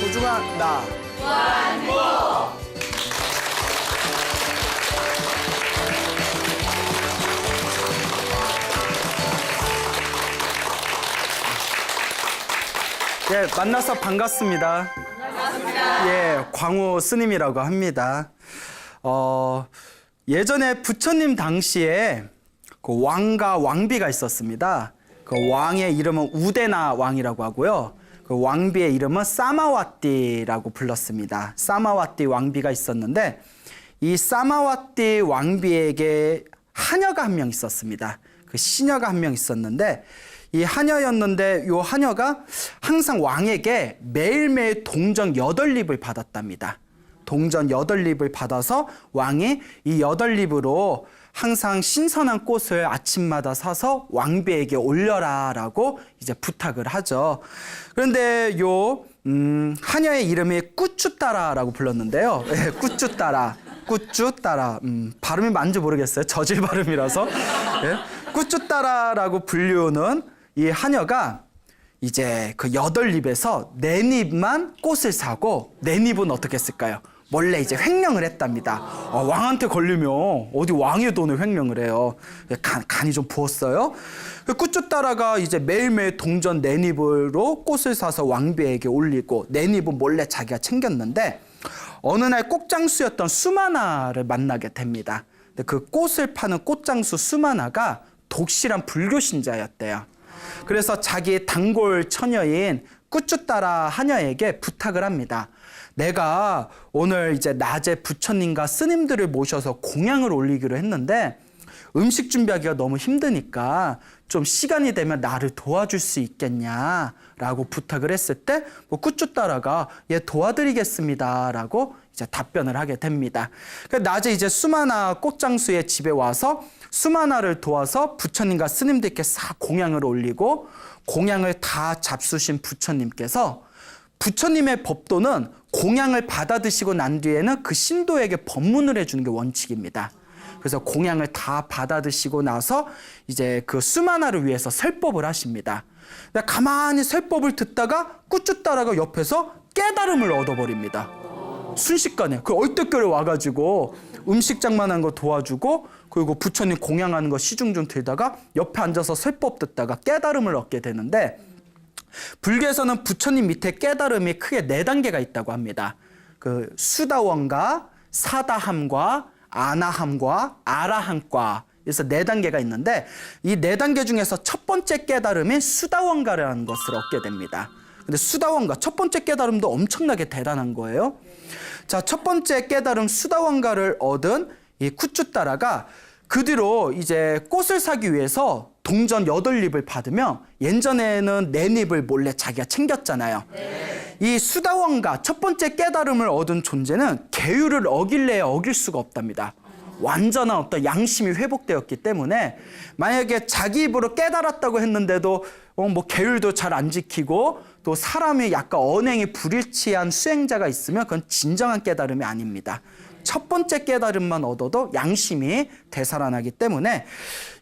소중한 나. 예, 만나서 반갑습니다. 예, 광호 스님이라고 합니다. 예전에 부처님 당시에 그 왕과 왕비가 있었습니다. 그 왕의 이름은 우데나 왕이라고 하고요. 그 왕비의 이름은 사마와띠라고 불렀습니다. 사마와띠 왕비가 있었는데 이 사마와띠 왕비에게 하녀가 한 명 있었습니다. 그 시녀가 한 명 있었는데 이 하녀였는데 이 하녀가 항상 왕에게 매일매일 동전 8립을 받았답니다. 동전 8립을 받아서 왕이 이 8립으로 항상 신선한 꽃을 아침마다 사서 왕비에게 올려라라고 이제 부탁을 하죠. 그런데 요 하녀의 이름이 꾸쭈따라라고 불렀는데요. 예, 꾸쭈따라. 꾸쭈따라. 발음이 맞는지 모르겠어요. 저질 발음이라서. 예, 꾸쭈따라라고 불리우는 이 하녀가 이제 그 8립에서 4립만 꽃을 사고 4립은 어떻게 했을까요? 몰래 이제 횡령을 했답니다. 왕한테 걸리면 어디 왕의 돈을 횡령을 해요. 간이 좀 부었어요. 꾸쭈따라가 이제 매일매일 동전 4립으로 꽃을 사서 왕비에게 올리고 4립은 몰래 자기가 챙겼는데 어느 날 꽃장수였던 수마나를 만나게 됩니다. 근데 그 꽃을 파는 꽃장수 수마나가 독실한 불교 신자였대요. 그래서 자기 단골 처녀인 꾸쭈따라 하녀에게 부탁을 합니다. 내가 오늘 이제 낮에 부처님과 스님들을 모셔서 공양을 올리기로 했는데 음식 준비하기가 너무 힘드니까 좀 시간이 되면 나를 도와줄 수 있겠냐라고 부탁을 했을 때 꾸쭈따라가 예, 도와드리겠습니다라고 이제 답변을 하게 됩니다. 낮에 이제 수마나 꽃장수의 집에 와서 수마나를 도와서 부처님과 스님들께 싹 공양을 올리고 공양을 다 잡수신 부처님께서 부처님의 법도는 공양을 받아 드시고 난 뒤에는 그 신도에게 법문을 해주는 게 원칙입니다. 그래서 공양을 다 받아 드시고 나서 이제 그 수마나를 위해서 설법을 하십니다. 가만히 설법을 듣다가 꾸쭈따라가 옆에서 깨달음을 얻어버립니다. 순식간에 그 얼떨결에 와가지고 음식장만한 거 도와주고 그리고 부처님 공양하는 거 시중 좀 들다가 옆에 앉아서 설법 듣다가 깨달음을 얻게 되는데 불교에서는 부처님 밑에 깨달음이 크게 4단계가 있다고 합니다. 그 수다원가, 사다함과 아나함과 아라함과 그래서 4단계가 있는데 이 4단계 중에서 첫 번째 깨달음이 수다원가라는 것을 얻게 됩니다. 근데 수다원가 첫 번째 깨달음도 엄청나게 대단한 거예요. 자, 첫 번째 깨달음 수다원가를 얻은 이 꾸쭈따라가 그 뒤로 이제 꽃을 사기 위해서 동전 8립을 받으면 예전에는 4립을 몰래 자기가 챙겼잖아요. 이 수다원가 첫 번째 깨달음을 얻은 존재는 계율을 어길래야 어길 수가 없답니다. 완전한 어떤 양심이 회복되었기 때문에 만약에 자기 입으로 깨달았다고 했는데도 뭐 계율도 잘 안 지키고 또 사람이 약간 언행이 불일치한 수행자가 있으면 그건 진정한 깨달음이 아닙니다. 첫 번째 깨달음만 얻어도 양심이 되살아나기 때문에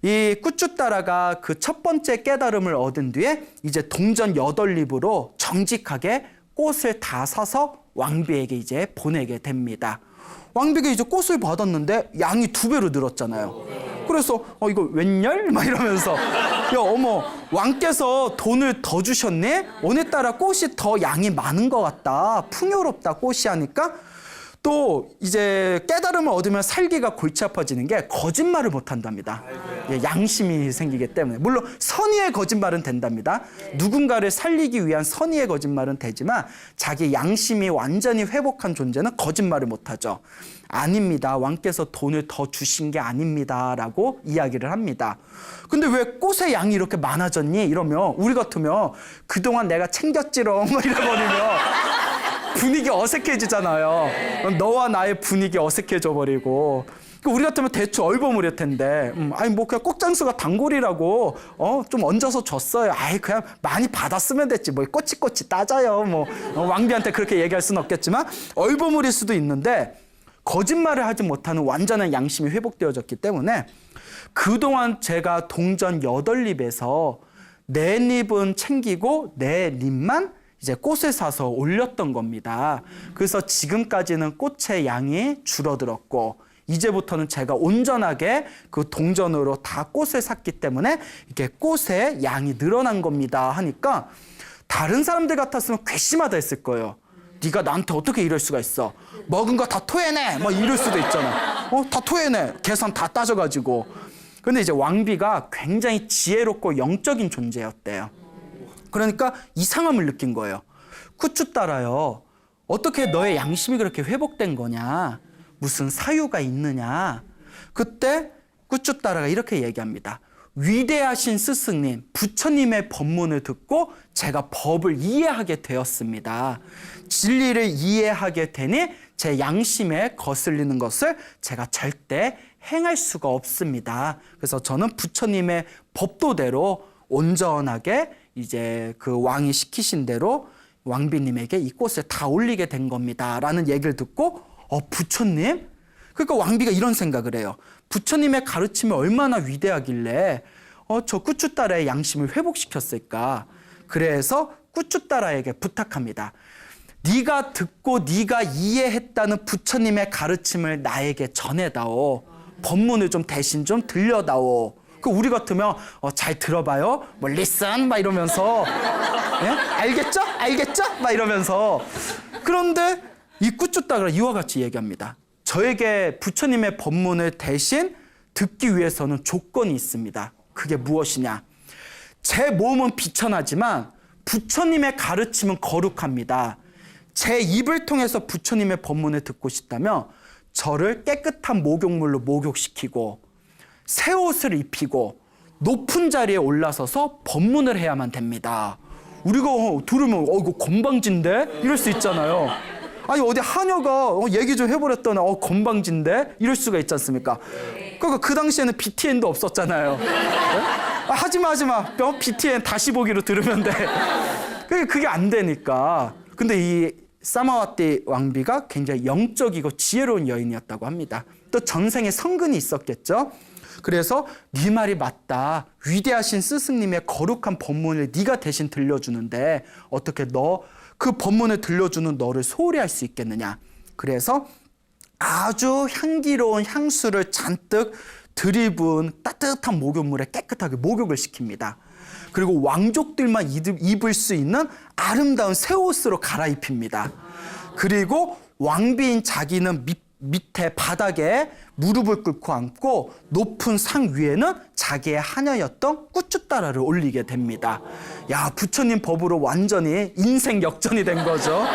이 꾸쭈따라가 그 첫 번째 깨달음을 얻은 뒤에 이제 동전 8립으로 정직하게 꽃을 다 사서 왕비에게 이제 보내게 됩니다. 왕비가 이제 꽃을 받았는데 양이 2배로 늘었잖아요. 그래서 이거 웬열? 막 이러면서 야 어머 왕께서 돈을 더 주셨네? 오늘따라 꽃이 더 양이 많은 것 같다. 풍요롭다 꽃이 하니까 또 이제 깨달음을 얻으면 살기가 골치 아파지는 게 거짓말을 못 한답니다. 예, 양심이 생기기 때문에. 물론 선의의 거짓말은 된답니다. 누군가를 살리기 위한 선의의 거짓말은 되지만 자기 양심이 완전히 회복한 존재는 거짓말을 못 하죠. 아닙니다. 왕께서 돈을 더 주신 게 아닙니다. 라고 이야기를 합니다. 근데 왜 꽃의 양이 이렇게 많아졌니? 이러면 우리 같으면 그동안 내가 챙겼지롱 이래버리면 분위기 어색해지잖아요. 너와 나의 분위기 어색해져 버리고. 우리 같으면 대충 얼버무릴 텐데, 아니 뭐 그냥 꽃장수가 단골이라고 좀 얹어서 줬어요. 아이 그냥 많이 받았으면 됐지. 뭐 꼬치꼬치 따져요. 뭐 왕비한테 그렇게 얘기할 수는 없겠지만 얼버무릴 수도 있는데 거짓말을 하지 못하는 완전한 양심이 회복되어졌기 때문에 그동안 제가 동전 8립에서 4립은 챙기고 4립만 이제 꽃을 사서 올렸던 겁니다. 그래서 지금까지는 꽃의 양이 줄어들었고 이제부터는 제가 온전하게 그 동전으로 다 꽃을 샀기 때문에 이렇게 꽃의 양이 늘어난 겁니다 하니까 다른 사람들 같았으면 괘씸하다 했을 거예요. 네가 나한테 어떻게 이럴 수가 있어? 먹은 거 다 토해내! 막 이럴 수도 있잖아. 다 토해내! 계산 다 따져가지고. 근데 이제 왕비가 굉장히 지혜롭고 영적인 존재였대요. 그러니까 이상함을 느낀 거예요. 꾸쭈따라요. 어떻게 너의 양심이 그렇게 회복된 거냐? 무슨 사유가 있느냐? 그때 꾸쭈따라가 이렇게 얘기합니다. 위대하신 스승님, 부처님의 법문을 듣고 제가 법을 이해하게 되었습니다. 진리를 이해하게 되니 제 양심에 거슬리는 것을 제가 절대 행할 수가 없습니다. 그래서 저는 부처님의 법도대로 온전하게 이제 그 왕이 시키신 대로 왕비님에게 이 꽃을 다 올리게 된 겁니다. 라는 얘기를 듣고 부처님? 그러니까 왕비가 이런 생각을 해요. 부처님의 가르침이 얼마나 위대하길래 저 꾸쭈따라의 양심을 회복시켰을까? 그래서 꾸쭈따라에게 부탁합니다. 네가 듣고 네가 이해했다는 부처님의 가르침을 나에게 전해다오. 법문을 좀 대신 좀 들려다오. 그 우리 같으면 잘 들어봐요. 뭐 listen 막 이러면서 예? 알겠죠? 알겠죠? 막 이러면서 그런데 이 꾸쭈따라가 이와 같이 얘기합니다. 저에게 부처님의 법문을 대신 듣기 위해서는 조건이 있습니다. 그게 무엇이냐? 제 몸은 비천하지만 부처님의 가르침은 거룩합니다. 제 입을 통해서 부처님의 법문을 듣고 싶다면 저를 깨끗한 목욕물로 목욕시키고 새 옷을 입히고 높은 자리에 올라서서 법문을 해야만 됩니다. 우리가 들으면 이거 건방진데? 이럴 수 있잖아요. 아니 어디 하녀가 얘기 좀 해버렸더니 건방진데? 이럴 수가 있지 않습니까? 그러니까 그 당시에는 BTN도 없었잖아요. 네? 하지마 BTN 다시 보기로 들으면 돼. 그게 안 되니까. 근데 이 사마와티 왕비가 굉장히 영적이고 지혜로운 여인이었다고 합니다. 또 전생에 성근이 있었겠죠. 그래서 네 말이 맞다. 위대하신 스승님의 거룩한 법문을 네가 대신 들려주는데 어떻게 그 법문을 들려주는 너를 소홀히 할 수 있겠느냐. 그래서 아주 향기로운 향수를 잔뜩 들이부은 따뜻한 목욕물에 깨끗하게 목욕을 시킵니다. 그리고 왕족들만 입을 수 있는 아름다운 새 옷으로 갈아입힙니다. 그리고 왕비인 자기는 밑에 바닥에 무릎을 꿇고 앉고 높은 상 위에는 자기의 하녀였던 꾸쭈따라를 올리게 됩니다. 야, 부처님 법으로 완전히 인생 역전이 된 거죠.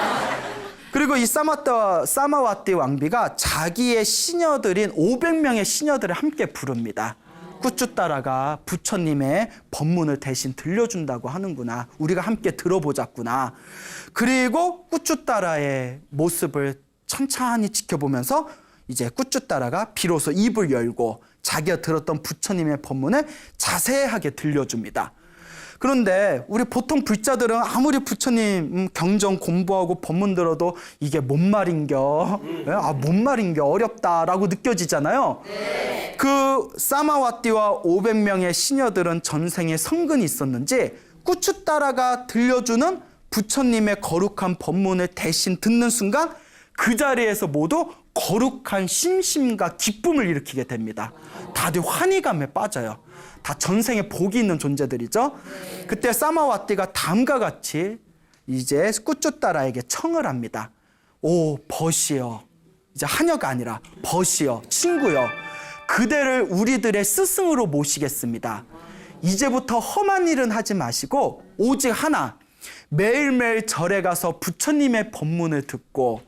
그리고 이 사마와티 왕비가 자기의 시녀들인 500명의 시녀들을 함께 부릅니다. 꾸쭈따라가 부처님의 법문을 대신 들려준다고 하는구나. 우리가 함께 들어보자꾸나. 그리고 꾸쭈따라의 모습을 천천히 지켜보면서 이제 꾸쭈따라가 비로소 입을 열고 자기가 들었던 부처님의 법문을 자세하게 들려줍니다. 그런데 우리 보통 불자들은 아무리 부처님 경전 공부하고 법문 들어도 이게 뭔 말인겨? 뭔 말인겨? 어렵다라고 느껴지잖아요. 네. 그 사마와티와 500명의 시녀들은 전생에 성근이 있었는지 꾸쭈따라가 들려주는 부처님의 거룩한 법문을 대신 듣는 순간 그 자리에서 모두 거룩한 심심과 기쁨을 일으키게 됩니다. 다들 환희감에 빠져요. 다 전생에 복이 있는 존재들이죠. 그때 사마와티가 다음과 같이 이제 꾸쭈따라에게 청을 합니다. 오, 벗이여. 이제 하녀가 아니라 벗이여, 친구여. 그대를 우리들의 스승으로 모시겠습니다. 이제부터 험한 일은 하지 마시고 오직 하나, 매일매일 절에 가서 부처님의 법문을 듣고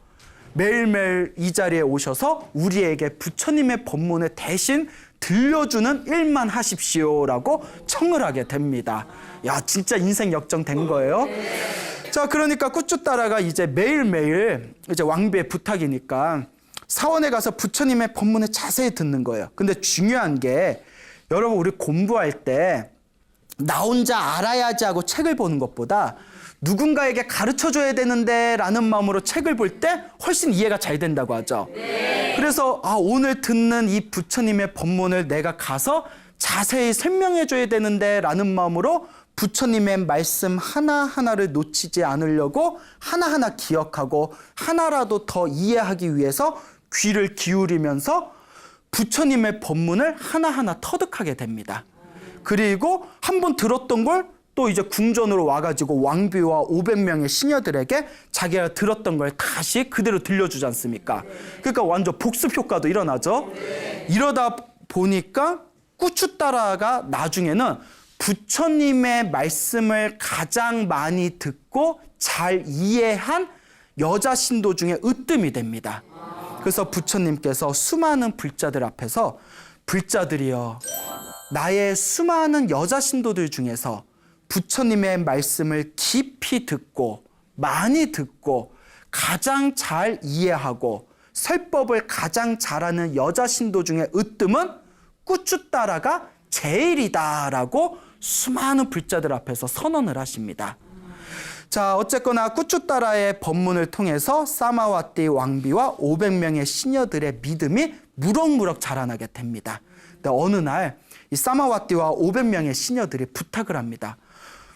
매일매일 이 자리에 오셔서 우리에게 부처님의 법문을 대신 들려주는 일만 하십시오라고 청을 하게 됩니다. 야, 진짜 인생 역전된 거예요. 자, 그러니까 꾸쭈따라가 이제 매일매일 이제 왕비의 부탁이니까 사원에 가서 부처님의 법문을 자세히 듣는 거예요. 근데 중요한 게 여러분, 우리 공부할 때 나 혼자 알아야지 하고 책을 보는 것보다 누군가에게 가르쳐줘야 되는데 라는 마음으로 책을 볼 때 훨씬 이해가 잘 된다고 하죠. 네. 그래서 오늘 듣는 이 부처님의 법문을 내가 가서 자세히 설명해줘야 되는데 라는 마음으로 부처님의 말씀 하나하나를 놓치지 않으려고 하나하나 기억하고 하나라도 더 이해하기 위해서 귀를 기울이면서 부처님의 법문을 하나하나 터득하게 됩니다. 그리고 한번 들었던 걸 또 이제 궁전으로 와가지고 왕비와 500명의 시녀들에게 자기가 들었던 걸 다시 그대로 들려주지 않습니까? 그러니까 완전 복습 효과도 일어나죠. 이러다 보니까 꾸추따라가 나중에는 부처님의 말씀을 가장 많이 듣고 잘 이해한 여자 신도 중에 으뜸이 됩니다. 그래서 부처님께서 수많은 불자들 앞에서 불자들이여, 나의 수많은 여자 신도들 중에서 부처님의 말씀을 깊이 듣고 많이 듣고 가장 잘 이해하고 설법을 가장 잘하는 여자 신도 중에 으뜸은 꾸추따라가 제일이다라고 수많은 불자들 앞에서 선언을 하십니다. 자, 어쨌거나 꾸추따라의 법문을 통해서 사마와티 왕비와 500명의 시녀들의 믿음이 무럭무럭 자라나게 됩니다. 근데 어느 날 이 사마와티와 500명의 시녀들이 부탁을 합니다.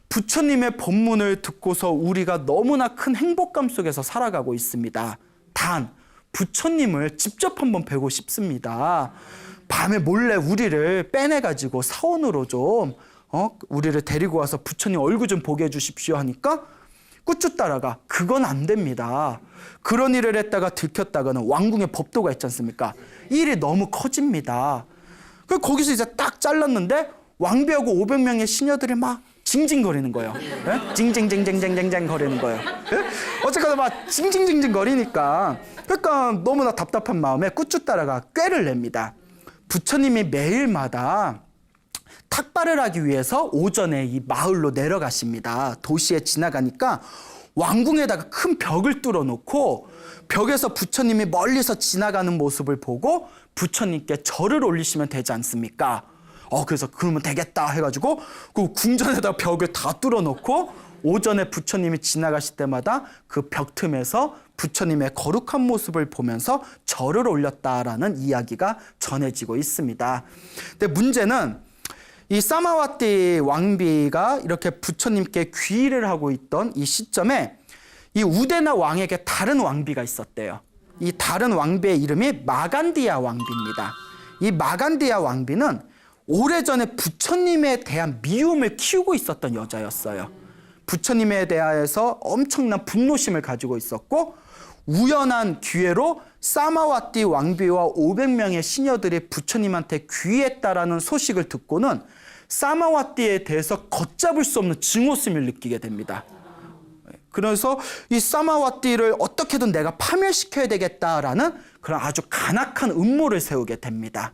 부처님의 법문을 듣고서 우리가 너무나 큰 행복감 속에서 살아가고 있습니다. 단 부처님을 직접 한번 뵈고 싶습니다. 밤에 몰래 우리를 빼내가지고 사원으로 좀 우리를 데리고 와서 부처님 얼굴 좀 보게 해주십시오 하니까 꾸추따라가 그건 안 됩니다. 그런 일을 했다가 들켰다가는 왕궁의 법도가 있지 않습니까? 이 일이 너무 커집니다. 그래서 거기서 이제 딱 잘랐는데 왕비하고 500명의 시녀들이 막 징징거리는 거예요. 예? 징징징징징징징 거리는 거예요. 예? 어쨌거나 막 징징징징 거리니까 그러니까 너무나 답답한 마음에 꾸추따라가 꾀를 냅니다. 부처님이 매일마다 탁발을 하기 위해서 오전에 이 마을로 내려가십니다. 도시에 지나가니까 왕궁에다가 큰 벽을 뚫어놓고 벽에서 부처님이 멀리서 지나가는 모습을 보고 부처님께 절을 올리시면 되지 않습니까? 그래서 그러면 되겠다 해가지고 그 궁전에다 벽을 다 뚫어놓고 오전에 부처님이 지나가실 때마다 그 벽 틈에서 부처님의 거룩한 모습을 보면서 절을 올렸다라는 이야기가 전해지고 있습니다. 근데 문제는 이 사마와티 왕비가 이렇게 부처님께 귀의를 하고 있던 이 시점에 이 우데나 왕에게 다른 왕비가 있었대요. 이 다른 왕비의 이름이 마간디아 왕비입니다. 이 마간디아 왕비는 오래전에 부처님에 대한 미움을 키우고 있었던 여자였어요. 부처님에 대하여서 엄청난 분노심을 가지고 있었고 우연한 기회로 사마와티 왕비와 500명의 시녀들이 부처님한테 귀의했다라는 소식을 듣고는 사마와티에 대해서 걷잡을 수 없는 증오심을 느끼게 됩니다. 그래서 이 사마와티를 어떻게든 내가 파멸시켜야 되겠다라는 그런 아주 간악한 음모를 세우게 됩니다.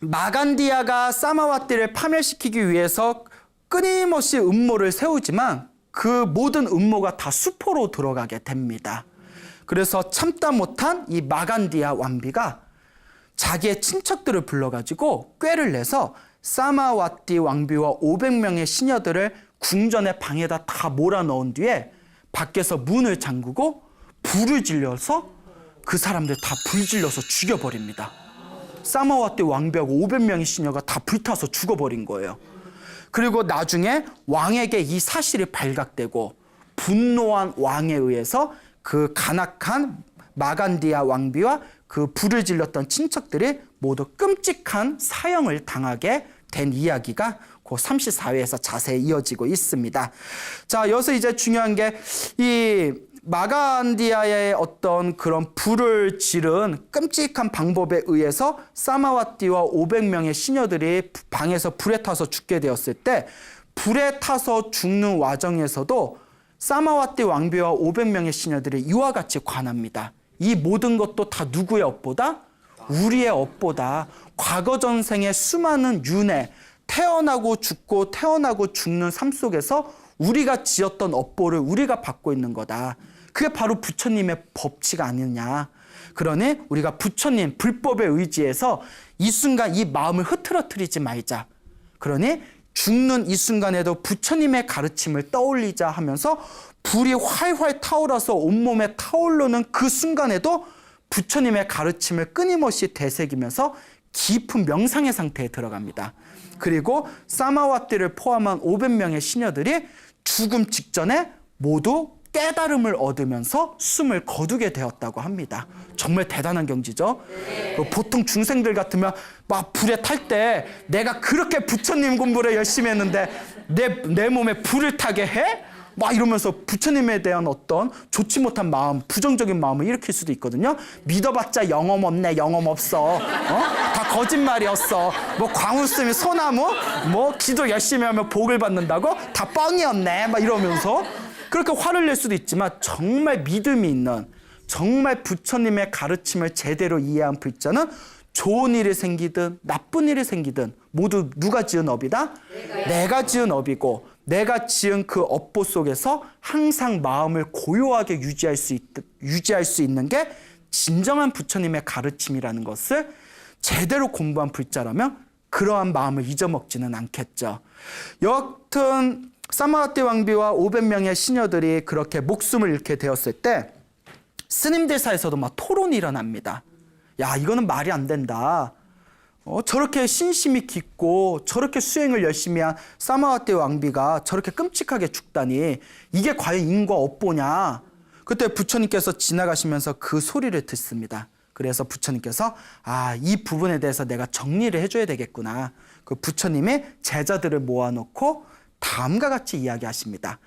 마간디아가 사마와티를 파멸시키기 위해서 끊임없이 음모를 세우지만 그 모든 음모가 다 수포로 들어가게 됩니다. 그래서 참다 못한 이 마간디아 왕비가 자기의 친척들을 불러가지고 꾀를 내서 사마와티 왕비와 500명의 시녀들을 궁전의 방에다 다 몰아넣은 뒤에 밖에서 문을 잠그고 불을 질려서 그 사람들 다 불질러서 죽여버립니다. 사마와티 왕비하고 500명의 시녀가 다 불타서 죽어버린 거예요. 그리고 나중에 왕에게 이 사실이 발각되고 분노한 왕에 의해서 그 간악한 마간디아 왕비와 그 불을 질렀던 친척들이 모두 끔찍한 사형을 당하게 된 이야기가 그 34회에서 자세히 이어지고 있습니다. 자, 여기서 이제 중요한 게 이 마간디아의 어떤 그런 불을 지른 끔찍한 방법에 의해서 사마와티와 500명의 시녀들이 방에서 불에 타서 죽게 되었을 때 불에 타서 죽는 와중에서도 사마와티 왕비와 500명의 시녀들이 이와 같이 관합니다. 이 모든 것도 다 누구의 업보다? 우리의 업보다. 과거 전생의 수많은 윤회, 태어나고 죽고 태어나고 죽는 삶 속에서 우리가 지었던 업보를 우리가 받고 있는 거다. 그게 바로 부처님의 법칙 아니냐. 그러니 우리가 부처님 불법에 의지해서 이 순간 이 마음을 흐트러뜨리지 말자. 그러니 죽는 이 순간에도 부처님의 가르침을 떠올리자 하면서 불이 활활 타올라서 온몸에 타오르는 그 순간에도 부처님의 가르침을 끊임없이 되새기면서 깊은 명상의 상태에 들어갑니다. 그리고 사마와띠를 포함한 500명의 시녀들이 죽음 직전에 모두 깨달음을 얻으면서 숨을 거두게 되었다고 합니다. 정말 대단한 경지죠. 보통 중생들 같으면 막 불에 탈 때 내가 그렇게 부처님 공부를 열심히 했는데 내 몸에 불을 타게 해? 막 이러면서 부처님에 대한 어떤 좋지 못한 마음, 부정적인 마음을 일으킬 수도 있거든요. 믿어봤자 영험 없네, 영험 없어. 다 거짓말이었어. 뭐 광우 쓰면 소나무, 뭐 기도 열심히 하면 복을 받는다고? 다 뻥이었네. 막 이러면서 그렇게 화를 낼 수도 있지만 정말 믿음이 있는, 정말 부처님의 가르침을 제대로 이해한 불자는 좋은 일이 생기든 나쁜 일이 생기든 모두 누가 지은 업이다? 내가 지은 업이고 내가 지은 그 업보 속에서 항상 마음을 고요하게 유지할 수 있는 게 진정한 부처님의 가르침이라는 것을 제대로 공부한 불자라면 그러한 마음을 잊어먹지는 않겠죠. 여하튼 사마와티 왕비와 500명의 시녀들이 그렇게 목숨을 잃게 되었을 때 스님들 사이에서도 막 토론이 일어납니다. 야, 이거는 말이 안 된다. 저렇게 신심이 깊고 저렇게 수행을 열심히 한 사마와티 왕비가 저렇게 끔찍하게 죽다니 이게 과연 인과 업보냐. 그때 부처님께서 지나가시면서 그 소리를 듣습니다. 그래서 부처님께서 이 부분에 대해서 내가 정리를 해줘야 되겠구나. 그 부처님이 제자들을 모아놓고 다음과 같이 이야기하십니다.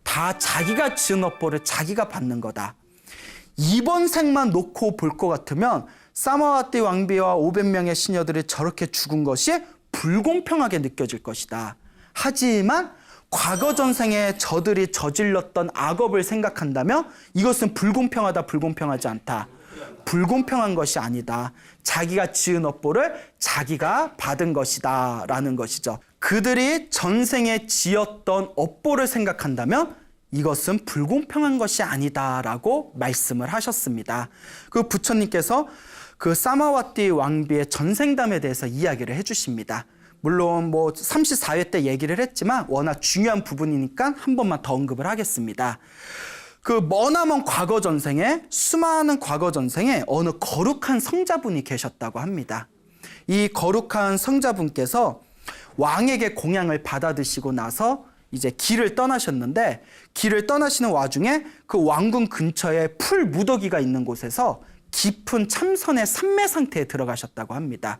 다 자기가 지은 업보를 자기가 받는 거다. 이번 생만 놓고 볼 것 같으면 사마와티 왕비와 500명의 시녀들이 저렇게 죽은 것이 불공평하게 느껴질 것이다. 하지만 과거 전생에 저들이 저질렀던 악업을 생각한다면 이것은 불공평하다, 불공평하지 않다. 불공평한 것이 아니다. 자기가 지은 업보를 자기가 받은 것이다 라는 것이죠. 그들이 전생에 지었던 업보를 생각한다면 이것은 불공평한 것이 아니다라고 말씀을 하셨습니다. 그 부처님께서 그 사마와티 왕비의 전생담에 대해서 이야기를 해주십니다. 물론 뭐 34회 때 얘기를 했지만 워낙 중요한 부분이니까 한 번만 더 언급을 하겠습니다. 그 머나먼 과거 전생에, 수많은 과거 전생에 어느 거룩한 성자분이 계셨다고 합니다. 이 거룩한 성자분께서 왕에게 공양을 받아 드시고 나서 이제 길을 떠나셨는데, 길을 떠나시는 와중에 그 왕궁 근처에 풀 무더기가 있는 곳에서 깊은 참선의 삼매 상태에 들어가셨다고 합니다.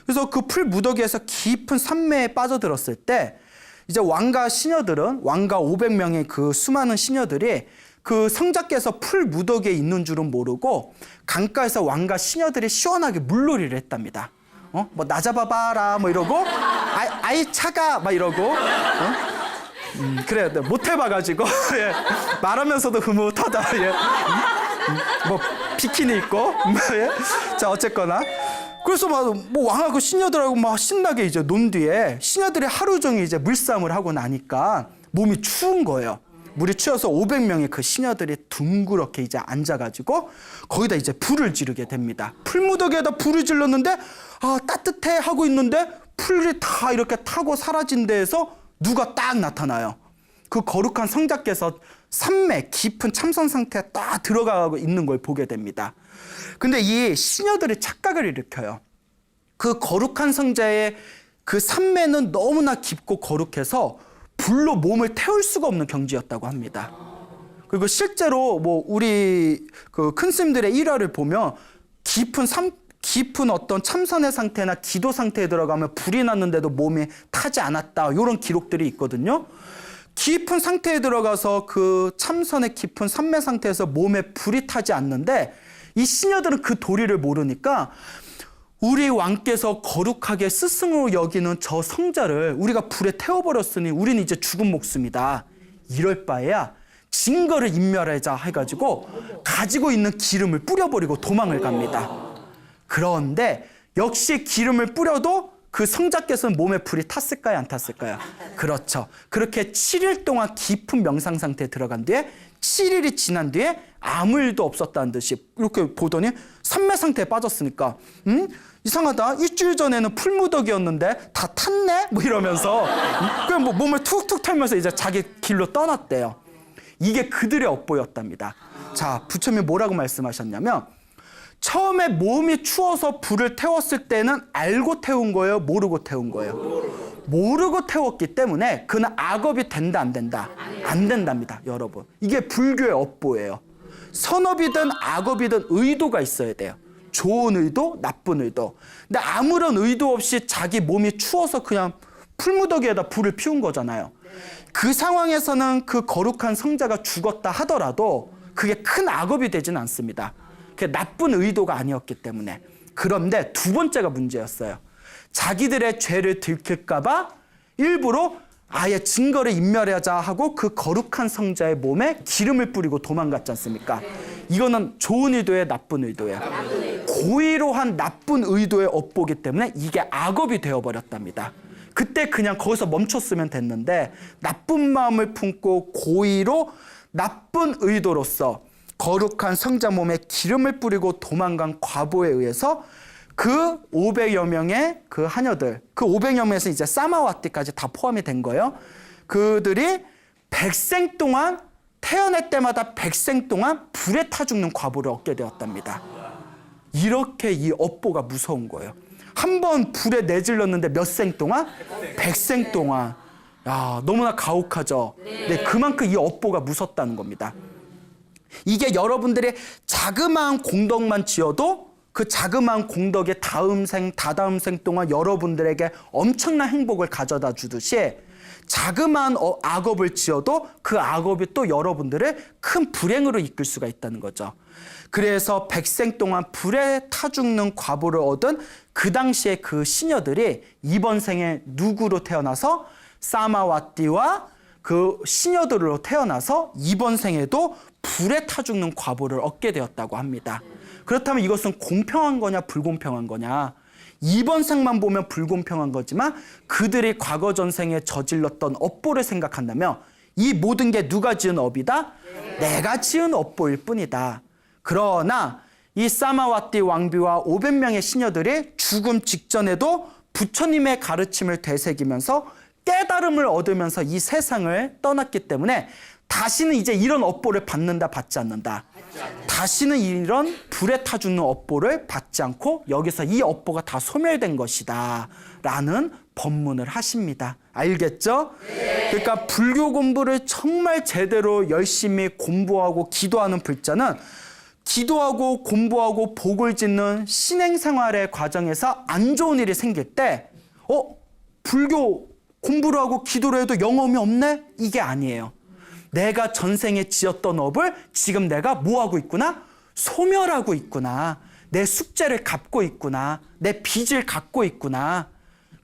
그래서 그 풀 무더기에서 깊은 삼매에 빠져들었을 때 이제 왕과 시녀들은, 왕과 500명의 그 수많은 시녀들이 그 성자께서 풀 무더기에 있는 줄은 모르고 강가에서 왕과 시녀들이 시원하게 물놀이를 했답니다. 뭐 나 잡아봐라 뭐 이러고 아이 차가 막 이러고 그래 못 해봐가지고 예. 말하면서도 흐뭇하다. 예. 뭐 비키니 입고 예. 자 어쨌거나 그래서 뭐 왕하고 시녀들하고 막 신나게 이제 논 뒤에 시녀들이 하루 종일 이제 물싸움을 하고 나니까 몸이 추운 거예요. 물이 추워서 500명의 그 시녀들이 둥그렇게 이제 앉아가지고 거기다 이제 불을 지르게 됩니다. 풀무더기에다 불을 질렀는데 따뜻해 하고 있는데 풀이 다 이렇게 타고 사라진 데에서 누가 딱 나타나요. 그 거룩한 성자께서 삼매 깊은 참선 상태에 딱 들어가고 있는 걸 보게 됩니다. 근데 이 시녀들이 착각을 일으켜요. 그 거룩한 성자의 그 삼매는 너무나 깊고 거룩해서 불로 몸을 태울 수가 없는 경지였다고 합니다. 그리고 실제로 뭐 우리 그 큰 스님들의 일화를 보면 깊은 어떤 참선의 상태나 기도 상태에 들어가면 불이 났는데도 몸이 타지 않았다, 이런 기록들이 있거든요. 깊은 상태에 들어가서 그 참선의 깊은 삼매 상태에서 몸에 불이 타지 않는데 이 시녀들은 그 도리를 모르니까 우리 왕께서 거룩하게 스승으로 여기는 저 성자를 우리가 불에 태워버렸으니 우리는 이제 죽은 목숨이다. 이럴 바에야 증거를 인멸하자 해가지고 가지고 있는 기름을 뿌려버리고 도망을 갑니다. 그런데 역시 기름을 뿌려도 그 성자께서는 몸에 불이 탔을까요? 안 탔을까요? 그렇죠. 그렇게 7일 동안 깊은 명상 상태에 들어간 뒤에 7일이 지난 뒤에 아무 일도 없었다는 듯이 이렇게 보더니 삼매 상태에 빠졌으니까 이상하다. 일주일 전에는 풀무더기였는데 다 탔네? 뭐 이러면서 그냥 뭐 몸을 툭툭 털면서 이제 자기 길로 떠났대요. 이게 그들의 업보였답니다. 자, 부처님이 뭐라고 말씀하셨냐면 처음에 몸이 추워서 불을 태웠을 때는 알고 태운 거예요? 모르고 태운 거예요? 모르고 태웠기 때문에 그는 악업이 된다, 안 된다? 안 된답니다, 여러분. 이게 불교의 업보예요. 선업이든 악업이든 의도가 있어야 돼요. 좋은 의도, 나쁜 의도. 근데 아무런 의도 없이 자기 몸이 추워서 그냥 풀무더기에다 불을 피운 거잖아요. 그 상황에서는 그 거룩한 성자가 죽었다 하더라도 그게 큰 악업이 되지는 않습니다. 그게 나쁜 의도가 아니었기 때문에. 그런데 두 번째가 문제였어요. 자기들의 죄를 들킬까 봐 일부러 아예 증거를 인멸하자 하고 그 거룩한 성자의 몸에 기름을 뿌리고 도망갔지 않습니까? 이거는 좋은 의도의 나쁜 의도예요. 고의로 한 나쁜 의도의 업보기 때문에 이게 악업이 되어버렸답니다. 그때 그냥 거기서 멈췄으면 됐는데 나쁜 마음을 품고 고의로 나쁜 의도로서 거룩한 성자 몸에 기름을 뿌리고 도망간 과보에 의해서 그 500여 명의 그 하녀들, 그 500여 명에서 이제 사마와티까지 다 포함이 된 거예요. 그들이 백생 동안 태어날 때마다 백생 동안 불에 타 죽는 과보를 얻게 되었답니다. 이렇게 이 업보가 무서운 거예요. 한 번 불에 내질렀는데 몇 생 동안? 백생 동안. 야, 너무나 가혹하죠. 네, 그만큼 이 업보가 무섭다는 겁니다. 이게 여러분들이 자그마한 공덕만 지어도 그 자그마한 공덕의 다음 생, 다다음 생 동안 여러분들에게 엄청난 행복을 가져다 주듯이 자그마한 악업을 지어도 그 악업이 또 여러분들을 큰 불행으로 이끌 수가 있다는 거죠. 그래서 백생 동안 불에 타 죽는 과보를 얻은 그 당시에 그 시녀들이 이번 생에 누구로 태어나서 사마와띠와 그 시녀들로 태어나서 이번 생에도 불에 타 죽는 과보를 얻게 되었다고 합니다. 그렇다면 이것은 공평한 거냐 불공평한 거냐? 이번 생만 보면 불공평한 거지만 그들이 과거 전생에 저질렀던 업보를 생각한다면 이 모든 게 누가 지은 업이다? 내가 지은 업보일 뿐이다. 그러나 이 사마와띠 왕비와 500명의 시녀들이 죽음 직전에도 부처님의 가르침을 되새기면서 깨달음을 얻으면서 이 세상을 떠났기 때문에 다시는 이제 이런 업보를 받는다, 받지 않는다. 다시는 이런 불에 타 죽는 업보를 받지 않고 여기서 이 업보가 다 소멸된 것이다 라는 법문을 하십니다. 알겠죠? 그러니까 불교 공부를 정말 제대로 열심히 공부하고 기도하는 불자는 기도하고 공부하고 복을 짓는 신행생활의 과정에서 안 좋은 일이 생길 때 불교 공부를 하고 기도를 해도 영험이 없네? 이게 아니에요. 내가 전생에 지었던 업을 지금 내가 뭐하고 있구나? 소멸하고 있구나. 내 숙제를 갚고 있구나. 내 빚을 갚고 있구나.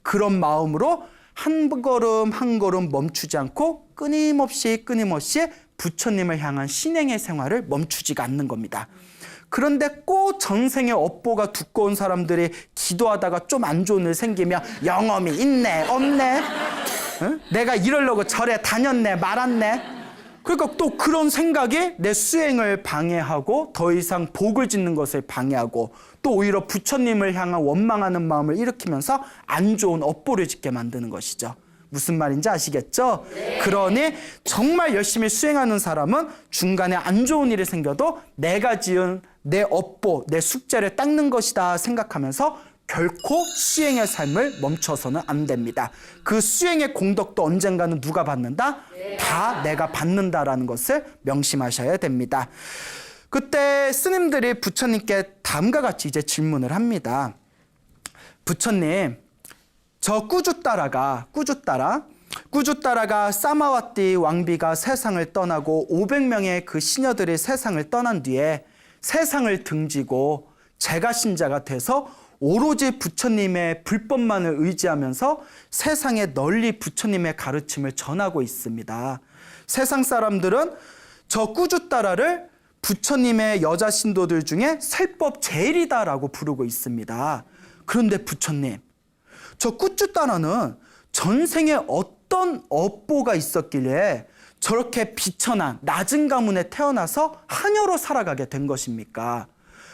그런 마음으로 한 걸음 한 걸음 멈추지 않고 끊임없이 부처님을 향한 신행의 생활을 멈추지가 않는 겁니다. 그런데 꼭 전생의 업보가 두꺼운 사람들이 기도하다가 좀 안 좋은 일 생기면 영험이 있네 없네? 응? 내가 이러려고 절에 다녔네 말았네? 그러니까 또 그런 생각이 내 수행을 방해하고 더 이상 복을 짓는 것을 방해하고 또 오히려 부처님을 향한 원망하는 마음을 일으키면서 안 좋은 업보를 짓게 만드는 것이죠. 무슨 말인지 아시겠죠? 그러니 정말 열심히 수행하는 사람은 중간에 안 좋은 일이 생겨도 내가 지은 내 업보, 내 숙제를 닦는 것이다 생각하면서 결코 수행의 삶을 멈춰서는 안 됩니다. 그 수행의 공덕도 언젠가는 누가 받는다? 다 내가 받는다라는 것을 명심하셔야 됩니다. 그때 스님들이 부처님께 다음과 같이 이제 질문을 합니다. 부처님, 저 꾸주따라가 사마와띠 왕비가 세상을 떠나고 500명의 그 시녀들이 세상을 떠난 뒤에 세상을 등지고 제가 신자가 돼서 오로지 부처님의 불법만을 의지하면서 세상에 널리 부처님의 가르침을 전하고 있습니다. 세상 사람들은 저 꾸주따라를 부처님의 여자 신도들 중에 설법 제일이다라고 부르고 있습니다. 그런데 부처님, 저 꾸주따라는 전생에 어떤 업보가 있었길래 저렇게 비천한 낮은 가문에 태어나서 하녀로 살아가게 된 것입니까?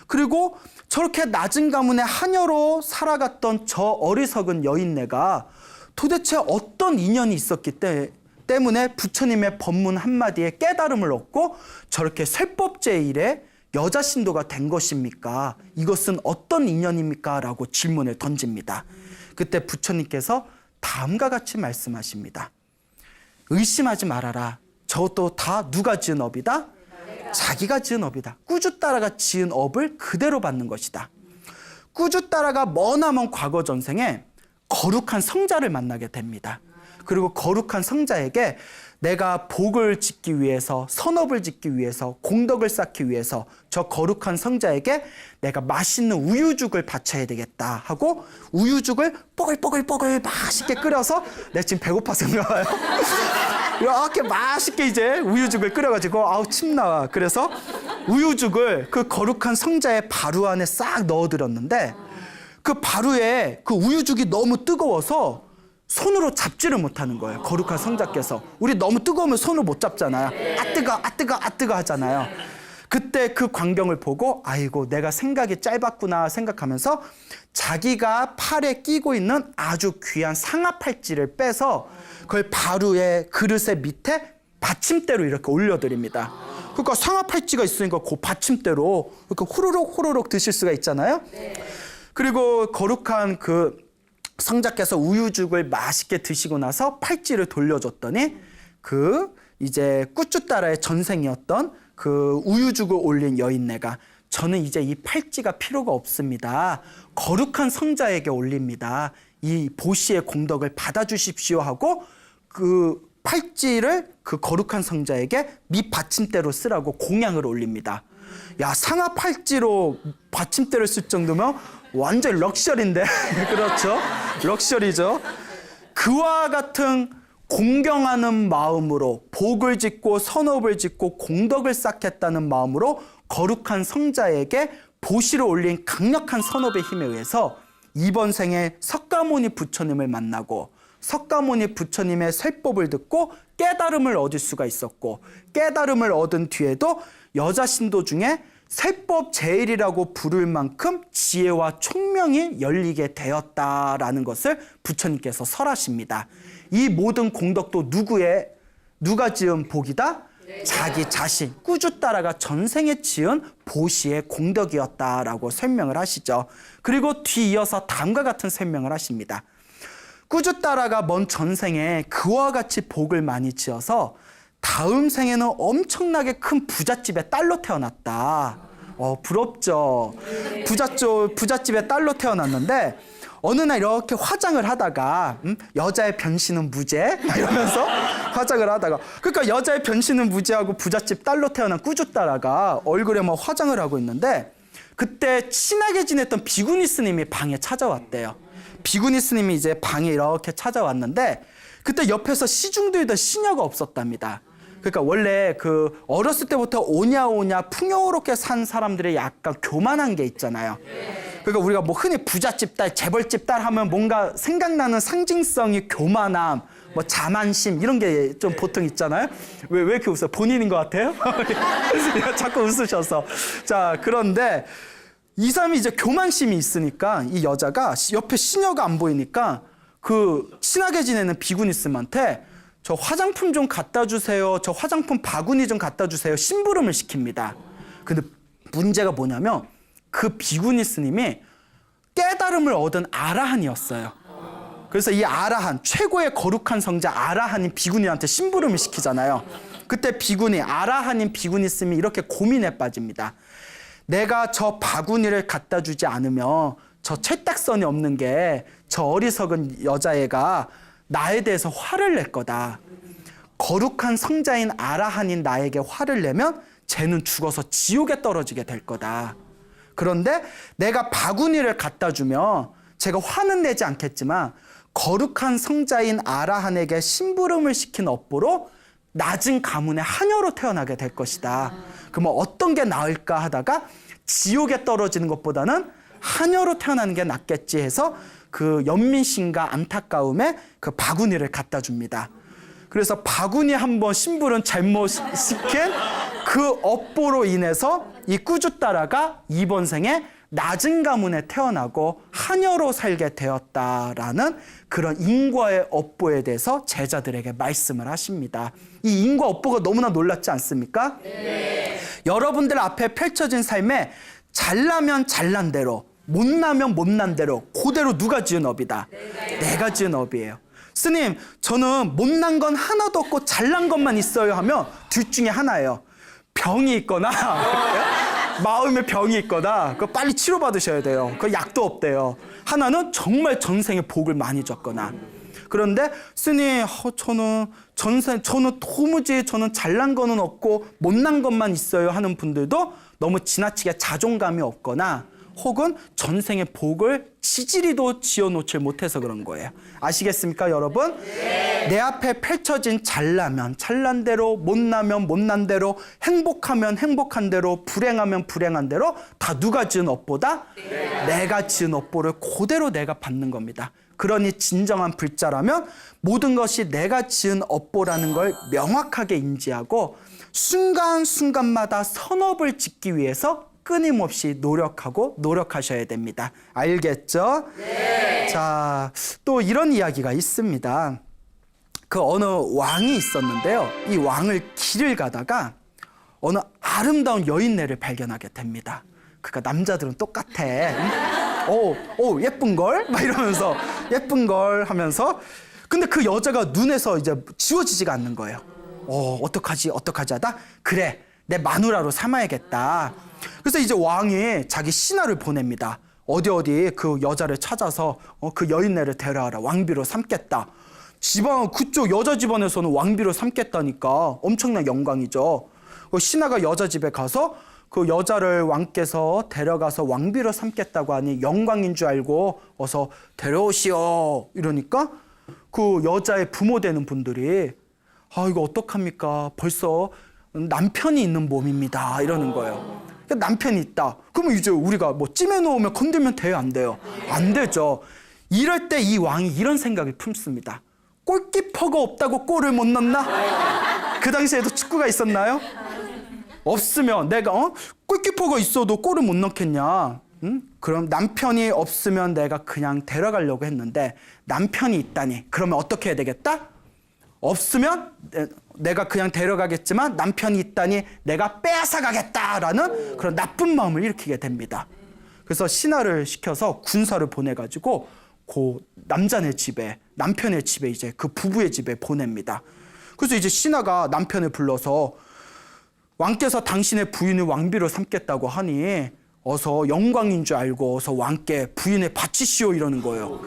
그리고 저렇게 낮은 가문의 하녀로 살아갔던 저 어리석은 여인네가 도대체 어떤 인연이 있었기 때문에 부처님의 법문 한마디에 깨달음을 얻고 저렇게 설법제일에 여자 신도가 된 것입니까? 이것은 어떤 인연입니까? 라고 질문을 던집니다. 그때 부처님께서 다음과 같이 말씀하십니다. 의심하지 말아라. 저것도 다 누가 지은 업이다? 자기가 지은 업이다. 꾸주따라가 지은 업을 그대로 받는 것이다. 꾸주따라가 머나먼 과거 전생에 거룩한 성자를 만나게 됩니다. 그리고 거룩한 성자에게 내가 복을 짓기 위해서, 선업을 짓기 위해서, 공덕을 쌓기 위해서 저 거룩한 성자에게 내가 맛있는 우유죽을 바쳐야 되겠다 하고 우유죽을 뽀글뽀글뽀글 맛있게 끓여서 내가 지금 배고파서인가 봐요. 이렇게 맛있게 이제 우유죽을 끓여가지고 아우 침 나와. 그래서 우유죽을 그 거룩한 성자의 바루 안에 싹 넣어드렸는데 그 바루에 그 우유죽이 너무 뜨거워서 손으로 잡지를 못하는 거예요. 거룩한 성자께서. 우리 너무 뜨거우면 손을 못 잡잖아요. 아 뜨거, 아 뜨거, 아 뜨거 하잖아요. 그때 그 광경을 보고 아이고 내가 생각이 짧았구나 생각하면서 자기가 팔에 끼고 있는 아주 귀한 상아팔찌를 빼서 그걸 바루의 그릇의 밑에 받침대로 이렇게 올려드립니다. 그러니까 상아팔찌가 있으니까 그 받침대로 이렇게 후루룩 드실 수가 있잖아요. 그리고 거룩한 그 성자께서 우유죽을 맛있게 드시고 나서 팔찌를 돌려줬더니 그 이제 꾸쭈따라의 전생이었던 그 우유죽을 올린 여인네가 저는 이제 이 팔찌가 필요가 없습니다. 거룩한 성자에게 올립니다. 이 보시의 공덕을 받아주십시오 하고 그 팔찌를 그 거룩한 성자에게 밑받침대로 쓰라고 공양을 올립니다. 야, 상아 팔찌로 받침대를 쓸 정도면 완전 럭셔리인데. 그렇죠? 럭셔리죠. 그와 같은 공경하는 마음으로 복을 짓고 선업을 짓고 공덕을 쌓겠다는 마음으로 거룩한 성자에게 보시를 올린 강력한 선업의 힘에 의해서 이번 생에 석가모니 부처님을 만나고 석가모니 부처님의 쇠법을 듣고 깨달음을 얻을 수가 있었고 깨달음을 얻은 뒤에도 여자 신도 중에 쇠법 제일이라고 부를 만큼 지혜와 총명이 열리게 되었다라는 것을 부처님께서 설하십니다. 이 모든 공덕도 누가 지은 복이다? 자기 자신, 꾸주따라가 전생에 지은 보시의 공덕이었다라고 설명을 하시죠. 그리고 뒤이어서 다음과 같은 설명을 하십니다. 꾸주따라가 먼 전생에 그와 같이 복을 많이 지어서 다음 생에는 엄청나게 큰 부잣집의 딸로 태어났다. 부럽죠. 부잣집의 딸로 태어났는데 어느 날 이렇게 화장을 하다가 여자의 변신은 무죄 이러면서 화장을 하다가 그러니까 여자의 변신은 무죄하고 부잣집 딸로 태어난 꾸주따라가 얼굴에 막 화장을 하고 있는데 그때 친하게 지냈던 비구니 스님이 방에 찾아왔대요. 비구니 스님이 이제 방에 이렇게 찾아왔는데 그때 옆에서 시중 들던 시녀가 없었답니다. 그러니까 원래 그 어렸을 때부터 오냐오냐 풍요롭게 산 사람들의 약간 교만한 게 있잖아요. 그러니까 우리가 뭐 흔히 부잣집 딸, 재벌집 딸 하면 뭔가 생각나는 상징성이 교만함, 뭐 자만심 이런 게 좀 보통 있잖아요. 왜 이렇게 웃어요? 본인인 것 같아요? 자꾸 웃으셔서. 자, 그런데 이 사람이 이제 교만심이 있으니까 이 여자가 옆에 시녀가 안 보이니까 그 친하게 지내는 비구니스한테 저 화장품 좀 갖다 주세요. 저 화장품 바구니 좀 갖다 주세요. 심부름을 시킵니다. 근데 문제가 뭐냐면 그 비구니 스님이 깨달음을 얻은 아라한이었어요. 그래서 이 아라한, 최고의 거룩한 성자 아라한인 비구니한테 심부름을 시키잖아요. 그때 아라한인 비구니 스님이 이렇게 고민에 빠집니다. 내가 저 바구니를 갖다 주지 않으면 저 철딱선이 없는 게 저 어리석은 여자애가 나에 대해서 화를 낼 거다. 거룩한 성자인 아라한인 나에게 화를 내면 쟤는 죽어서 지옥에 떨어지게 될 거다. 그런데 내가 바구니를 갖다 주면 제가 화는 내지 않겠지만 거룩한 성자인 아라한에게 심부름을 시킨 업보로 낮은 가문의 하녀로 태어나게 될 것이다. 그러면 어떤 게 나을까 하다가 지옥에 떨어지는 것보다는 하녀로 태어나는 게 낫겠지 해서 그 연민심과 안타까움에 그 바구니를 갖다 줍니다. 그래서 바구니 한번 심부름 잘못 시킨 그 업보로 인해서 이 꾸주따라가 이번 생에 낮은 가문에 태어나고 하녀로 살게 되었다라는 그런 인과의 업보에 대해서 제자들에게 말씀을 하십니다. 이 인과 업보가 너무나 놀랍지 않습니까? 네. 여러분들 앞에 펼쳐진 삶에 잘나면 잘난 대로, 못나면 못난 대로, 그대로 누가 지은 업이다? 내가 지은 업이에요. 스님, 저는 못난 건 하나도 없고 잘난 것만 있어요 하면 둘 중에 하나예요. 병이 있거나 마음에 병이 있거나 그거 빨리 치료받으셔야 돼요. 그 약도 없대요. 하나는 정말 전생에 복을 많이 줬거나. 그런데 스님, 저는 도무지 저는 잘난 거는 없고 못난 것만 있어요 하는 분들도 너무 지나치게 자존감이 없거나 혹은 전생의 복을 지지리도 지어놓질 못해서 그런 거예요. 아시겠습니까, 여러분? 네. 내 앞에 펼쳐진 잘나면 잘난 대로, 못나면 못난 대로, 행복하면 행복한 대로, 불행하면 불행한 대로 다 누가 지은 업보다? 네. 내가 지은 업보를 그대로 내가 받는 겁니다. 그러니 진정한 불자라면 모든 것이 내가 지은 업보라는 걸 명확하게 인지하고 순간순간마다 선업을 짓기 위해서 끊임없이 노력하셔야 됩니다. 알겠죠? 네. 자, 또 이런 이야기가 있습니다. 그 어느 왕이 있었는데요. 이 왕을 길을 가다가 어느 아름다운 여인네를 발견하게 됩니다. 그러니까 남자들은 똑같아. 오, 예쁜걸? 막 이러면서 예쁜걸 하면서 근데 그 여자가 눈에서 이제 지워지지가 않는 거예요. 어떡하지 하다? 그래, 내 마누라로 삼아야겠다. 그래서 이제 왕이 자기 신하를 보냅니다. 어디 그 여자를 찾아서 그 여인네를 데려와라. 왕비로 삼겠다. 그쪽 여자 집안에서는 왕비로 삼겠다니까 엄청난 영광이죠. 신하가 여자 집에 가서 그 여자를 왕께서 데려가서 왕비로 삼겠다고 하니 영광인 줄 알고 어서 데려오시오 이러니까 그 여자의 부모 되는 분들이 이거 어떡합니까? 벌써 남편이 있는 몸입니다. 이러는 거예요. 남편이 있다. 그러면 이제 우리가 뭐 찜해 놓으면 건들면 돼요? 안 돼요? 안 되죠. 이럴 때 이 왕이 이런 생각을 품습니다. 골키퍼가 없다고 골을 못 넣나? 그 당시에도 축구가 있었나요? 없으면 내가 골키퍼가 있어도 골을 못 넣겠냐? 그럼 남편이 없으면 내가 그냥 데려가려고 했는데 남편이 있다니 그러면 어떻게 해야 되겠다? 없으면 내가 그냥 데려가겠지만 남편이 있다니 내가 빼앗아가겠다라는 그런 나쁜 마음을 일으키게 됩니다. 그래서 신하를 시켜서 군사를 보내가지고 그 남편의 집에 이제 그 부부의 집에 보냅니다. 그래서 이제 신하가 남편을 불러서 왕께서 당신의 부인을 왕비로 삼겠다고 하니 어서 영광인 줄 알고 어서 왕께 부인을 바치시오 이러는 거예요.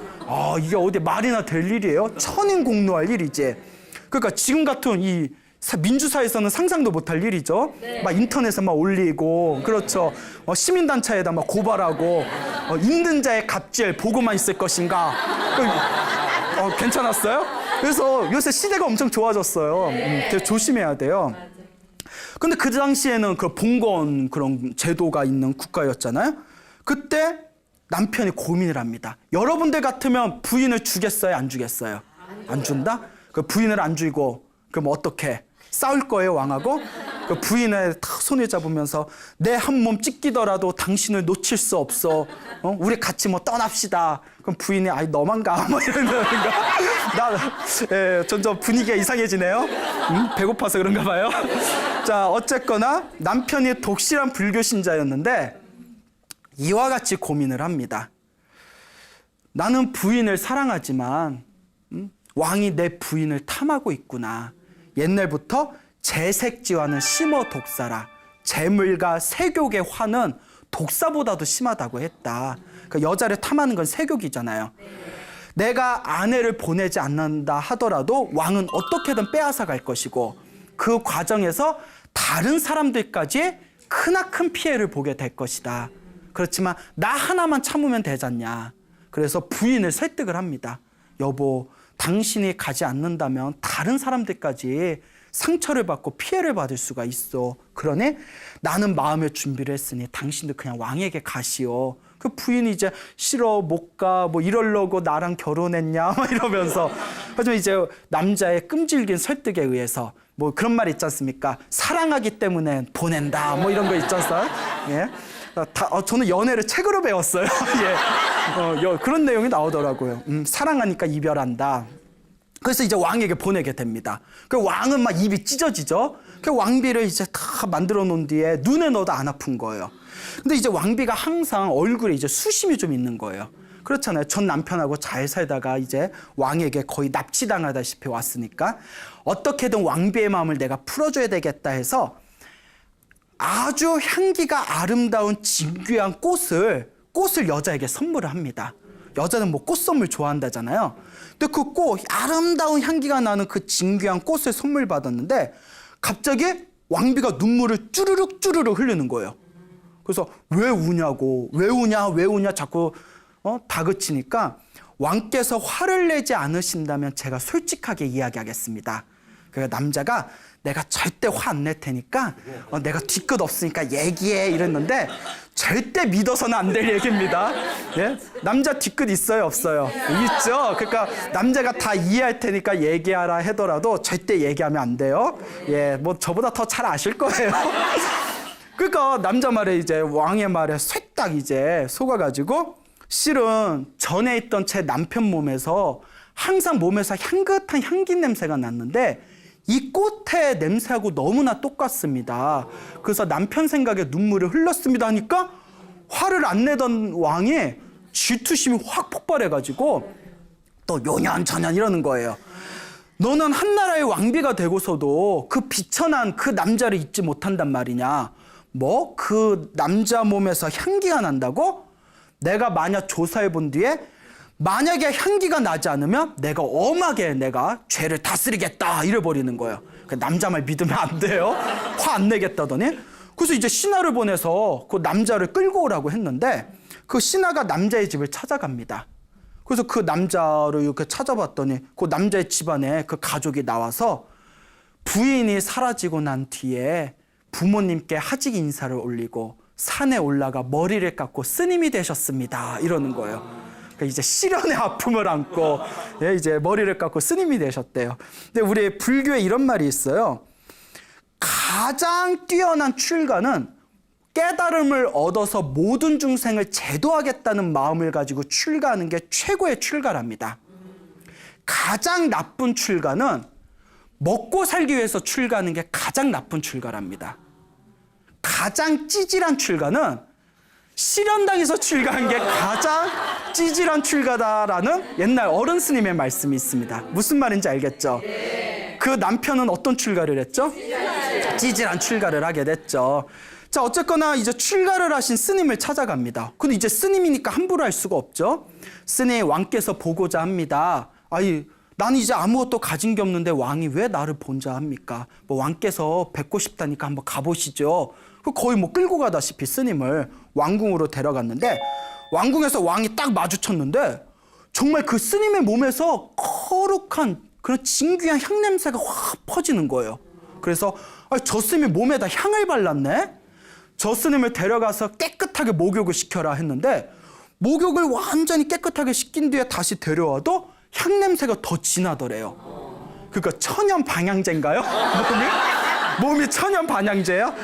이게 어디 말이나 될 일이에요? 천인공노할 일이지. 그러니까 지금 같은 이 민주사에서는 상상도 못할 일이죠. 네. 막 인터넷에 막 올리고, 그렇죠. 시민단체에다 막 고발하고, 있는 자의 갑질 보고만 있을 것인가. 괜찮았어요? 그래서 요새 시대가 엄청 좋아졌어요. 되게 조심해야 돼요. 근데 그 당시에는 그 봉건 그런 제도가 있는 국가였잖아요. 그때 남편이 고민을 합니다. 여러분들 같으면 부인을 주겠어요? 안 주겠어요? 안 준다? 그 부인을 안 주고 그럼 어떻게 싸울 거예요 왕하고? 그 부인을 탁 손을 잡으면서 내 한 몸 찢기더라도 당신을 놓칠 수 없어. 우리 같이 뭐 떠납시다. 그럼 부인이 너만 가 뭐 이러는가? 점점 분위기가 이상해지네요. 배고파서 그런가 봐요. 자, 어쨌거나 남편이 독실한 불교 신자였는데 이와 같이 고민을 합니다. 나는 부인을 사랑하지만 왕이 내 부인을 탐하고 있구나. 옛날부터 재색지화는 심어 독사라. 재물과 세욕의 화는 독사보다도 심하다고 했다. 그러니까 여자를 탐하는 건 세욕이잖아요. 내가 아내를 보내지 않는다 하더라도 왕은 어떻게든 빼앗아 갈 것이고 그 과정에서 다른 사람들까지 크나큰 피해를 보게 될 것이다. 그렇지만 나 하나만 참으면 되잖냐. 그래서 부인을 설득을 합니다. 여보, 당신이 가지 않는다면 다른 사람들까지 상처를 받고 피해를 받을 수가 있어. 그러니 나는 마음의 준비를 했으니 당신도 그냥 왕에게 가시오. 그 부인이 이제 싫어, 못 가, 뭐 이러려고 나랑 결혼했냐 막 이러면서. 하지만 이제 남자의 끈질긴 설득에 의해서 뭐 그런 말 있지 않습니까? 사랑하기 때문에 보낸다 뭐 이런 거 있지 않습니까? 예. 저는 연애를 책으로 배웠어요. 예. 그런 내용이 나오더라고요. 사랑하니까 이별한다. 그래서 이제 왕에게 보내게 됩니다. 그 왕은 막 입이 찢어지죠. 그 왕비를 이제 다 만들어 놓은 뒤에 눈에 넣어도 안 아픈 거예요. 근데 이제 왕비가 항상 얼굴에 이제 수심이 좀 있는 거예요. 그렇잖아요. 전 남편하고 잘 살다가 이제 왕에게 거의 납치당하다시피 왔으니까 어떻게든 왕비의 마음을 내가 풀어줘야 되겠다 해서 아주 향기가 아름다운 진귀한 꽃을 여자에게 선물을 합니다. 여자는 뭐 꽃 선물 좋아한다잖아요. 근데 그 꽃, 아름다운 향기가 나는 그 진귀한 꽃을 선물 받았는데 갑자기 왕비가 눈물을 쭈르륵 흐르는 거예요. 그래서 왜 우냐고, 왜 우냐 자꾸 다그치니까 왕께서 화를 내지 않으신다면 제가 솔직하게 이야기하겠습니다. 그러니까 남자가 내가 절대 화 안 낼 테니까 내가 뒤끝 없으니까 얘기해 이랬는데 절대 믿어서는 안 될 얘기입니다. 예? 남자 뒤끝 있어요 없어요? 있죠. 그러니까 남자가 다 이해할 테니까 얘기하라 하더라도 절대 얘기하면 안 돼요. 예, 뭐 저보다 더 잘 아실 거예요. 그러니까 남자 말에 이제 왕의 말에 쇠딱 이제 속아가지고 실은 전에 있던 제 남편 몸에서 항상 몸에서 향긋한 향기 냄새가 났는데 이 꽃의 냄새하고 너무나 똑같습니다. 그래서 남편 생각에 눈물을 흘렸습니다 하니까 화를 안 내던 왕이 질투심이 확 폭발해가지고 또 요년저년 이러는 거예요. 너는 한나라의 왕비가 되고서도 그 비천한 그 남자를 잊지 못한단 말이냐. 뭐? 그 남자 몸에서 향기가 난다고? 내가 만약 조사해 본 뒤에 만약에 향기가 나지 않으면 내가 엄하게 내가 죄를 다스리겠다 이래버리는 거예요. 그 남자 말 믿으면 안 돼요. 화 안 내겠다더니. 그래서 이제 신하를 보내서 그 남자를 끌고 오라고 했는데 그 신하가 남자의 집을 찾아갑니다. 그래서 그 남자를 이렇게 찾아봤더니 그 남자의 집안에 그 가족이 나와서 부인이 사라지고 난 뒤에 부모님께 하직 인사를 올리고 산에 올라가 머리를 깎고 스님이 되셨습니다. 이러는 거예요. 그러니까 이제 시련의 아픔을 안고 이제 머리를 깎고 스님이 되셨대요. 근데 우리 불교에 이런 말이 있어요. 가장 뛰어난 출가는 깨달음을 얻어서 모든 중생을 제도하겠다는 마음을 가지고 출가하는 게 최고의 출가랍니다. 가장 나쁜 출가는 먹고 살기 위해서 출가하는 게 가장 나쁜 출가랍니다. 가장 찌질한 출가는 실현당해서 출가한 게 가장 찌질한 출가다라는 옛날 어른 스님의 말씀이 있습니다. 무슨 말인지 알겠죠? 그 남편은 어떤 출가를 했죠? 찌질한 출가를 하게 됐죠. 자, 어쨌거나 이제 출가를 하신 스님을 찾아갑니다. 근데 이제 스님이니까 함부로 할 수가 없죠. 스님, 왕께서 보고자 합니다. 나는 이제 아무것도 가진 게 없는데 왕이 왜 나를 본자 합니까? 뭐 왕께서 뵙고 싶다니까 한번 가보시죠. 거의 뭐 끌고 가다시피 스님을 왕궁으로 데려갔는데 왕궁에서 왕이 딱 마주쳤는데 정말 그 스님의 몸에서 거룩한 그런 진귀한 향냄새가 확 퍼지는 거예요. 그래서 저 스님이 몸에다 향을 발랐네? 저 스님을 데려가서 깨끗하게 목욕을 시켜라 했는데 목욕을 완전히 깨끗하게 시킨 뒤에 다시 데려와도 향냄새가 더 진하더래요. 그러니까 천연 방향제인가요? 몸이 천연 방향제야?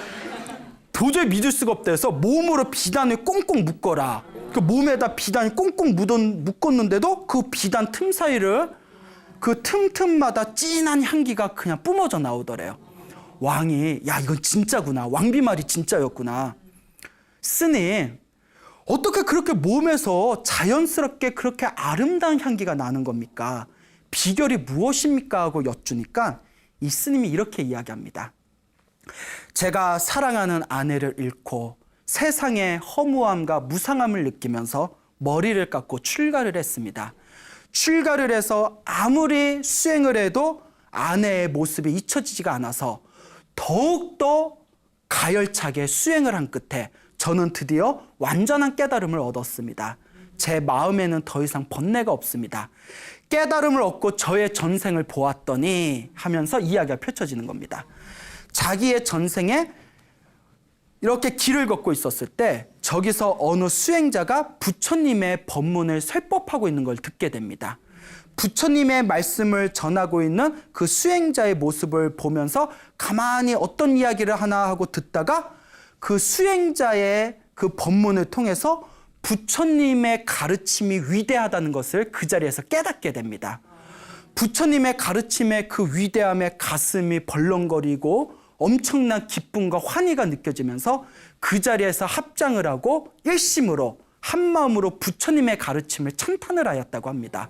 도저히 믿을 수가 없다 해서 몸으로 비단을 꽁꽁 묶어라. 그 몸에다 비단이 꽁꽁 묶었는데도 그 비단 틈 사이를 그 틈틈마다 진한 향기가 그냥 뿜어져 나오더래요. 왕이 이건 진짜구나. 왕비 말이 진짜였구나. 스님, 어떻게 그렇게 몸에서 자연스럽게 그렇게 아름다운 향기가 나는 겁니까? 비결이 무엇입니까? 하고 여쭈니까 이 스님이 이렇게 이야기합니다. 제가 사랑하는 아내를 잃고 세상의 허무함과 무상함을 느끼면서 머리를 깎고 출가를 했습니다. 출가를 해서 아무리 수행을 해도 아내의 모습이 잊혀지지가 않아서 더욱더 가열차게 수행을 한 끝에 저는 드디어 완전한 깨달음을 얻었습니다. 제 마음에는 더 이상 번뇌가 없습니다. 깨달음을 얻고 저의 전생을 보았더니 하면서 이야기가 펼쳐지는 겁니다. 자기의 전생에 이렇게 길을 걷고 있었을 때 저기서 어느 수행자가 부처님의 법문을 설법하고 있는 걸 듣게 됩니다. 부처님의 말씀을 전하고 있는 그 수행자의 모습을 보면서 가만히 어떤 이야기를 하나 하고 듣다가 그 수행자의 그 본문을 통해서 부처님의 가르침이 위대하다는 것을 그 자리에서 깨닫게 됩니다. 부처님의 가르침의 그 위대함에 가슴이 벌렁거리고 엄청난 기쁨과 환희가 느껴지면서 그 자리에서 합장을 하고 일심으로 한마음으로 부처님의 가르침을 찬탄을 하였다고 합니다.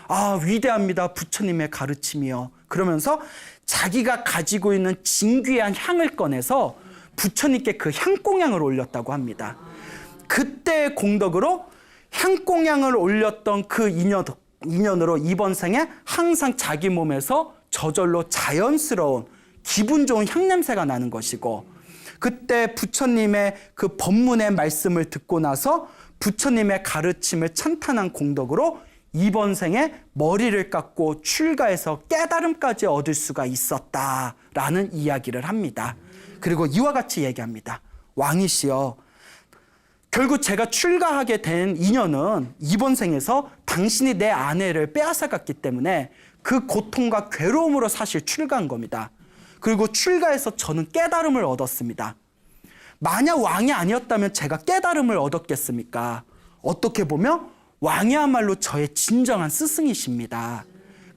아, 위대합니다. 부처님의 가르침이요. 그러면서 자기가 가지고 있는 진귀한 향을 꺼내서 부처님께 그 향공향을 올렸다고 합니다. 그때의 공덕으로 향공향을 올렸던 그 인연으로 이번 생에 항상 자기 몸에서 저절로 자연스러운 기분 좋은 향냄새가 나는 것이고, 그때 부처님의 그 법문의 말씀을 듣고 나서 부처님의 가르침을 찬탄한 공덕으로 이번 생에 머리를 깎고 출가해서 깨달음까지 얻을 수가 있었다라는 이야기를 합니다. 그리고 이와 같이 얘기합니다. 왕이시여, 결국 제가 출가하게 된 인연은 이번 생에서 당신이 내 아내를 빼앗아갔기 때문에 그 고통과 괴로움으로 사실 출가한 겁니다. 그리고 출가해서 저는 깨달음을 얻었습니다. 만약 왕이 아니었다면 제가 깨달음을 얻었겠습니까? 어떻게 보면 왕이야말로 저의 진정한 스승이십니다.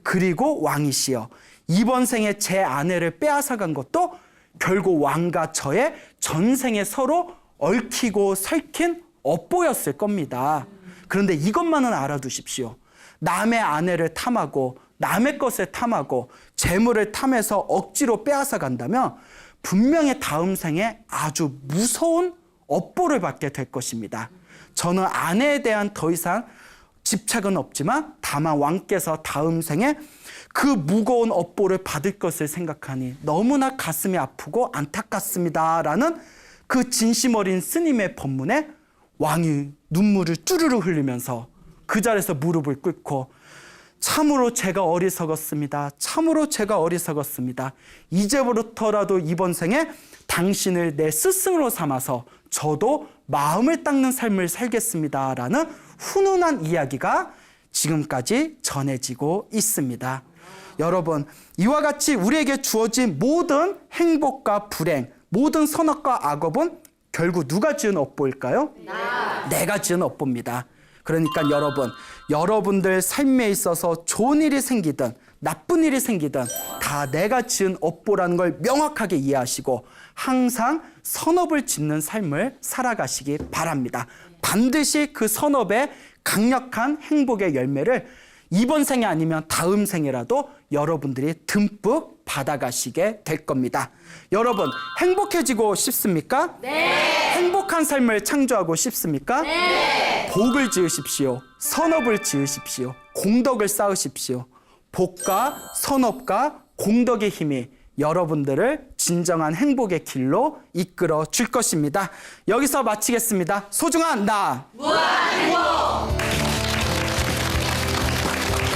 그리고 왕이시여, 이번 생에 제 아내를 빼앗아간 것도 결국 왕과 저의 전생에 서로 얽히고 설킨 업보였을 겁니다. 그런데 이것만은 알아두십시오. 남의 아내를 탐하고 남의 것을 탐하고 재물을 탐해서 억지로 빼앗아 간다면 분명히 다음 생에 아주 무서운 업보를 받게 될 것입니다. 저는 아내에 대한 더 이상 집착은 없지만 다만 왕께서 다음 생에 그 무거운 업보를 받을 것을 생각하니 너무나 가슴이 아프고 안타깝습니다라는 그 진심 어린 스님의 법문에 왕이 눈물을 쭈르르 흘리면서 그 자리에서 무릎을 꿇고 참으로 제가 어리석었습니다. 참으로 제가 어리석었습니다. 이제부터라도 이번 생에 당신을 내 스승으로 삼아서 저도 마음을 닦는 삶을 살겠습니다라는 훈훈한 이야기가 지금까지 전해지고 있습니다. 여러분, 이와 같이 우리에게 주어진 모든 행복과 불행, 모든 선악과 악업은 결국 누가 지은 업보일까요? 내가 지은 업보입니다. 그러니까 여러분들 삶에 있어서 좋은 일이 생기든 나쁜 일이 생기든 다 내가 지은 업보라는 걸 명확하게 이해하시고 항상 선업을 짓는 삶을 살아가시기 바랍니다. 반드시 그 선업의 강력한 행복의 열매를 이번 생이 아니면 다음 생이라도 여러분들이 듬뿍 받아가시게 될 겁니다. 여러분, 행복해지고 싶습니까? 네. 행복한 삶을 창조하고 싶습니까? 네. 복을 지으십시오. 선업을 지으십시오. 공덕을 쌓으십시오. 복과 선업과 공덕의 힘이 여러분들을 진정한 행복의 길로 이끌어 줄 것입니다. 여기서 마치겠습니다. 소중한 나 무한행복.